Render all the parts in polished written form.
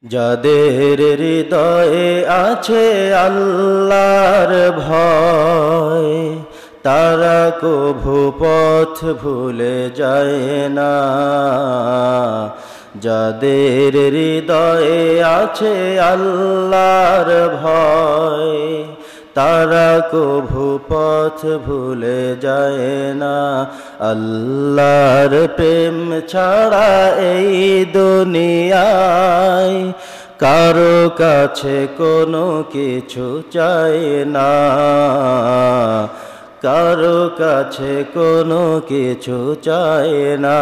যাদের হৃদয়ে আছে আল্লাহর ভয়, তারা কভু পথ ভুলে যায় না। যাদের হৃদয়ে আছে আল্লাহর ভয়, তারা কভু পথ ভুলে যায় না। আল্লাহর প্রেম ছাড়া এই দুনিয়ায় কারো কাছে কোনো কিছু চায় না, কারো কাছে কোনো কিছু চায় না।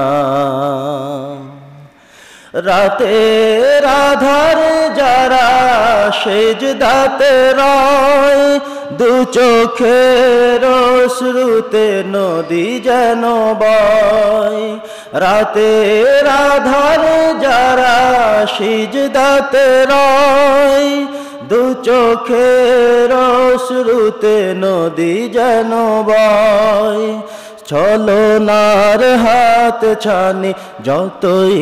রাতের আধারে যারা সেজদাতে রয়, দু চোখের অশ্রুতে নদী যেন বয়। রাতের আধারে যারা সেজদাতে রয়, দু চোখের অশ্রুতে নদী যেন বয়। ছলনার হাত ছানি যতই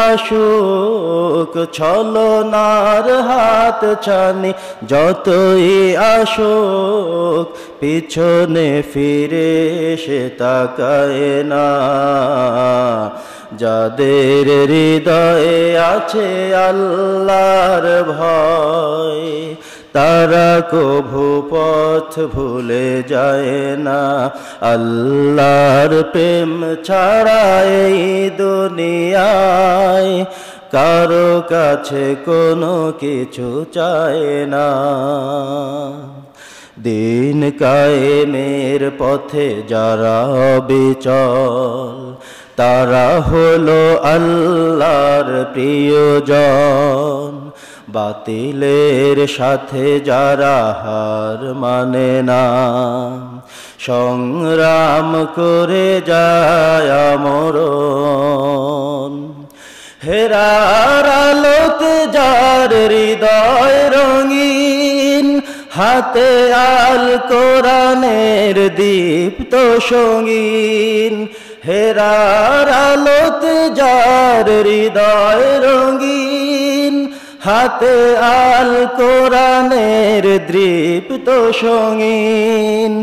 আসুক, ছলনার হাত ছানি যতই আসুক, পিছনে ফিরে সে তাকায় না। যাদের হৃদয়ে আছে আল্লাহর ভয়, তারা কভু পথ ভুলে যায় না। আল্লাহর প্রেম ছাড়া এই দুনিয়ায় কারো কাছে কোনো কিছু চায় না। দিন কায়েমের পথে যারা অবিচল, তারা হলো আল্লাহর প্রিয়জন। বাতিলের সাথে যারা হার মানে না, সংগ্রাম করে যায় মরণ। হেরার আলোতে যার হৃদয় রঙিন, হাতে আল কোরআনের দীপ্ত সঙ্গীন। হেরার আলোতে যার হৃদয় রঙিন, হাতে আল কোরআনের দীপ্ত সঙ্গীন।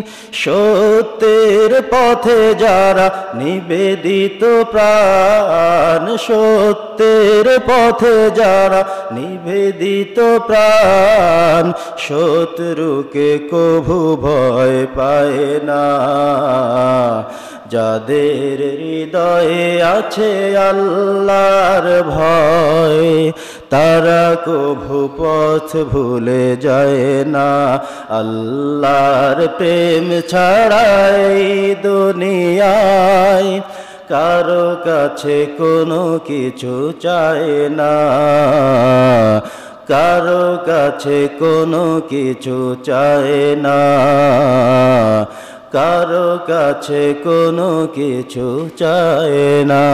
সত্যের পথে যারা নিবেদিত প্রাণ, সত্যের পথে যারা নিবেদিত প্রাণ, শত্রুকে কভু ভয় পায় না। যাদের হৃদয়ে আছে আল্লাহর ভয়, তারা কভু পথ ভুলে যায় না। আল্লাহর প্রেম ছাড়া এই দুনিয়ায় কারো কাছে কোনো কিছু চায় না, কারো কাছে কোনো কিছু চায় না, কারো কাছে কোনো কিছু চায় না।